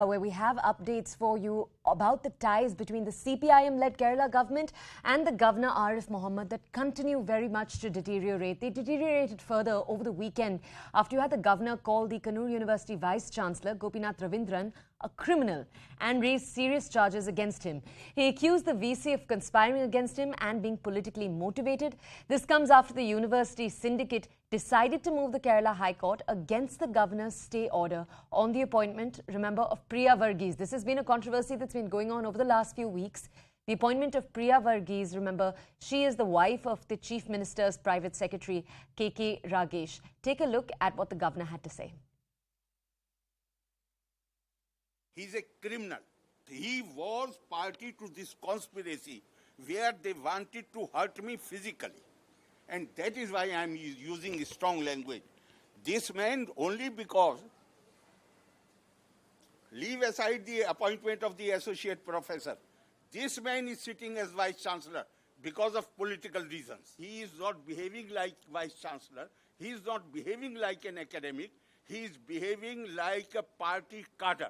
Where we have updates for you about the ties between the CPIM-led Kerala government and the Governor Arif Mohammed that continue very much to deteriorate. They deteriorated further over the weekend after you had the governor call the Kannur University Vice-Chancellor Gopinath Ravindran a criminal and raised serious charges against him. He accused the VC of conspiring against him and being politically motivated. This comes after the university syndicate decided to move the Kerala High Court against the governor's stay order on the appointment, remember, of Priya Varghese. This has been a controversy that's been going on over the last few weeks. The appointment of Priya Varghese, remember, she is the wife of the Chief Minister's private secretary, K.K. Ragesh. Take a look at what the governor had to say. He's a criminal. He was party to this conspiracy where they wanted to hurt me physically. And that is why I am using strong language. This man, only because, leave aside the appointment of the associate professor, this man is sitting as vice chancellor because of political reasons. He is not behaving like vice chancellor. He is not behaving like an academic. He is behaving like a party cadre.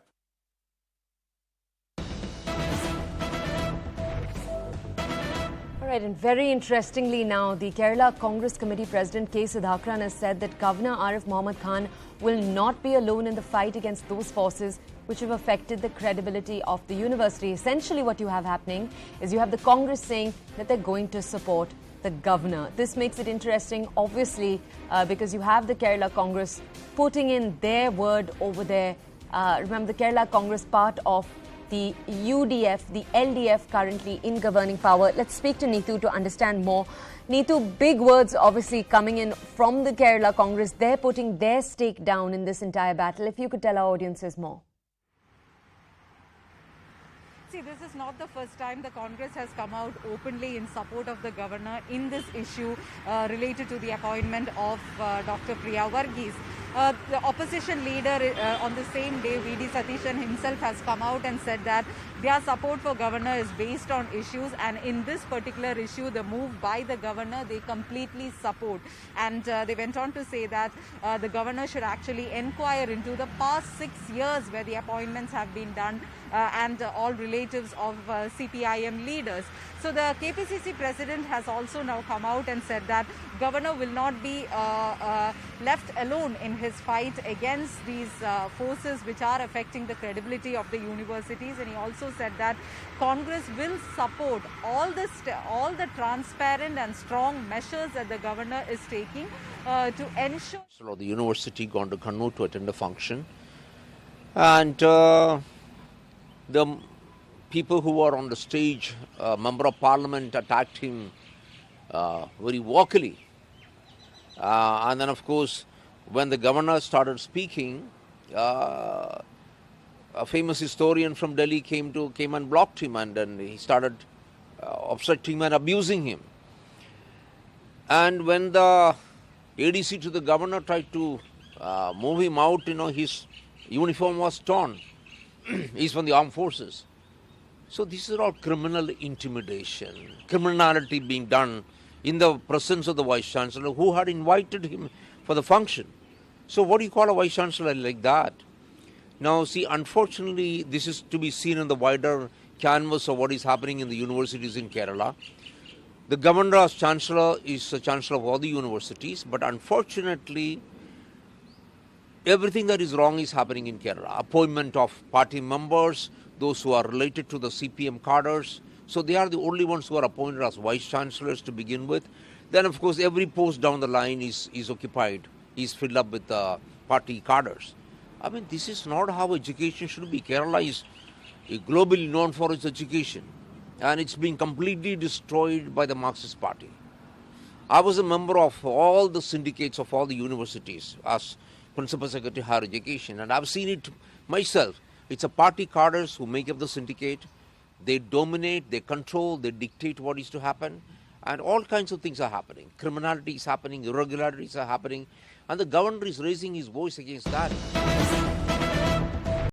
All right, and very interestingly now, the Kerala Congress Committee President K. Sudhakaran has said that Governor Arif Mohammed Khan will not be alone in the fight against those forces which have affected the credibility of the university. Essentially what you have happening is you have the Congress saying that they're going to support the governor. This makes it interesting, obviously, because you have the Kerala Congress putting in their word over there. Remember, the Kerala Congress part of the UDF, the LDF currently in governing power. Let's speak to Neethu to understand more. Neethu, big words obviously coming in from the Kerala Congress. They're putting their stake down in this entire battle. If you could tell our audiences more. See, this is not the first time the Congress has come out openly in support of the governor in this issue related to the appointment of Dr. Priya Varghese. The opposition leader on the same day, V.D. Satishan himself has come out and said that their support for governor is based on issues, and in this particular issue, the move by the governor, they completely support. And they went on to say that the governor should actually inquire into the past 6 years where the appointments have been done and all relatives of CPIM leaders. So the KPCC president has also now come out and said that governor will not be left alone in his fight against these forces which are affecting the credibility of the universities. And he also said that Congress will support all the transparent and strong measures that the governor is taking to ensure. So the university gone to Kannur to attend a function, and the people who were on the stage, member of parliament attacked him very vocally. And then, of course, when the governor started speaking, a famous historian from Delhi came and blocked him, and then he started obstructing him and abusing him. And when the ADC to the governor tried to move him out, his uniform was torn. He's from the armed forces. So these are all criminal intimidation, criminality being done in the presence of the Vice-Chancellor who had invited him for the function. So what do you call a Vice-Chancellor like that? Now, see, unfortunately, this is to be seen in the wider canvas of what is happening in the universities in Kerala. The Governor as Chancellor is the Chancellor of all the universities, but unfortunately, everything that is wrong is happening in Kerala. Appointment of party members, those who are related to the CPM cadres. So they are the only ones who are appointed as vice-chancellors to begin with. Then, of course, every post down the line is occupied, is filled up with party cadres. I mean, this is not how education should be. Kerala is globally known for its education, and it's been completely destroyed by the Marxist Party. I was a member of all the syndicates of all the universities as Principal Secretary Higher Education, and I've seen it myself. It's a party cadres who make up the syndicate. They dominate, they control, they dictate what is to happen, and all kinds of things are happening. Criminality is happening, irregularities are happening, and the governor is raising his voice against that.